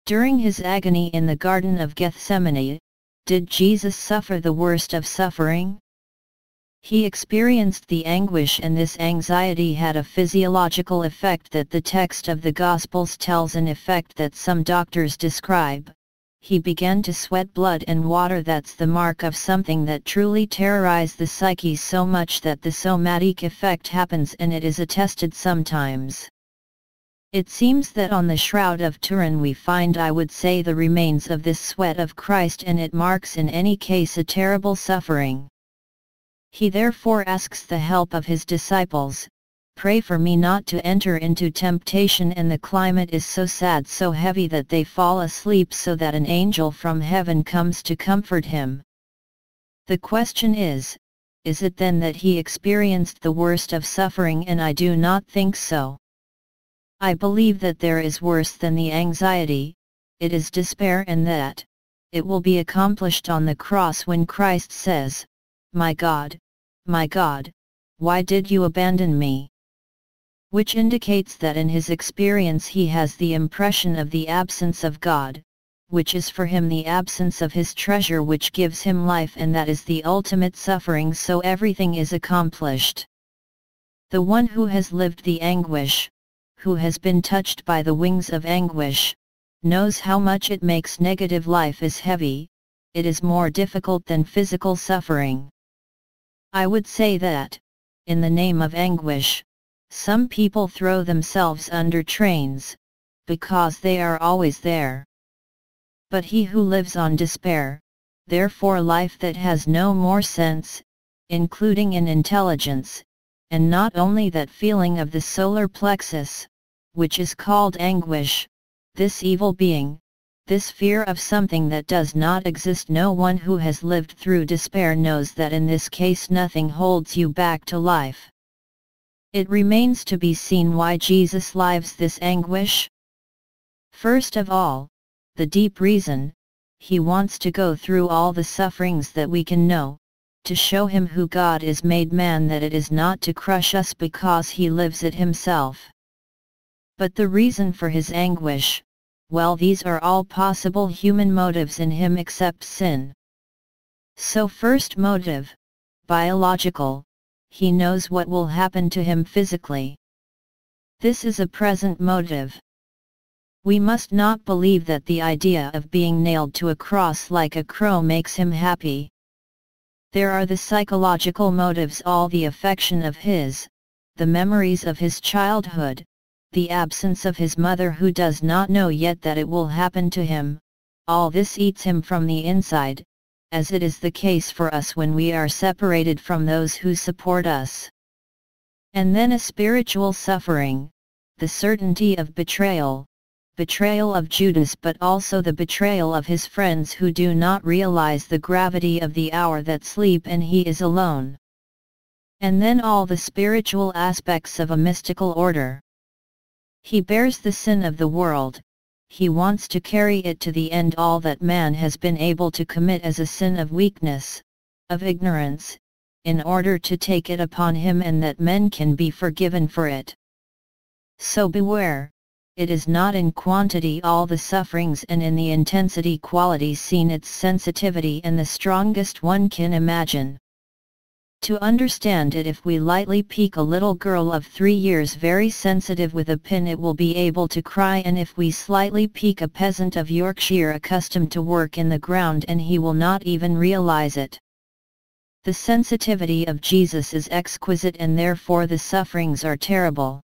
During his agony in the Garden of Gethsemane, did Jesus suffer the worst of suffering? He experienced the anguish, and this anxiety had a physiological effect that the text of the Gospels tells, an effect that some doctors describe. He began to sweat blood and water. That's the mark of something that truly terrorized the psyche so much that the somatic effect happens, and it is attested sometimes. It seems that on the Shroud of Turin we find, I would say, the remains of this sweat of Christ, and it marks in any case a terrible suffering. He therefore asks the help of his disciples, "Pray for me not to enter into temptation," and the climate is so sad, so heavy, that they fall asleep, so that an angel from heaven comes to comfort him. The question is it then that he experienced the worst of suffering? And I do not think so. I believe that there is worse than the anxiety, it is despair, and that it will be accomplished on the cross when Christ says, my God, why did you abandon me?" Which indicates that in his experience he has the impression of the absence of God, which is for him the absence of his treasure which gives him life, and that is the ultimate suffering, so everything is accomplished. The one who has lived the anguish, who has been touched by the wings of anguish, knows how much it makes negative life is heavy, it is more difficult than physical suffering. I would say that, in the name of anguish, some people throw themselves under trains, because they are always there. But he who lives on despair, therefore life that has no more sense, including in intelligence, and not only that feeling of the solar plexus, which is called anguish, this evil being, this fear of something that does not exist. No one who has lived through despair knows that in this case nothing holds you back to life. It remains to be seen why Jesus lives this anguish. First of all, the deep reason: he wants to go through all the sufferings that we can know, to show him who God is made man, that it is not to crush us because he lives it himself. But the reason for his anguish, well, these are all possible human motives in him except sin. So first motive, biological, he knows what will happen to him physically. This is a present motive. We must not believe that the idea of being nailed to a cross like a crow makes him happy. There are the psychological motives, all the affection of his, the memories of his childhood, the absence of his mother who does not know yet that it will happen to him. All this eats him from the inside, as it is the case for us when we are separated from those who support us. And then a spiritual suffering, the certainty of betrayal of Judas, but also the betrayal of his friends who do not realize the gravity of the hour that sleep and he is alone. And then all the spiritual aspects of a mystical order. He bears the sin of the world, he wants to carry it to the end, all that man has been able to commit as a sin of weakness, of ignorance, in order to take it upon him, and that men can be forgiven for it. So beware, it is not in quantity all the sufferings, and in the intensity quality seen its sensitivity, and the strongest one can imagine. To understand it, if we lightly pique a little girl of 3 years very sensitive with a pin, it will be able to cry, and if we slightly pique a peasant of Yorkshire accustomed to work in the ground, and he will not even realize it. The sensitivity of Jesus is exquisite, and therefore the sufferings are terrible.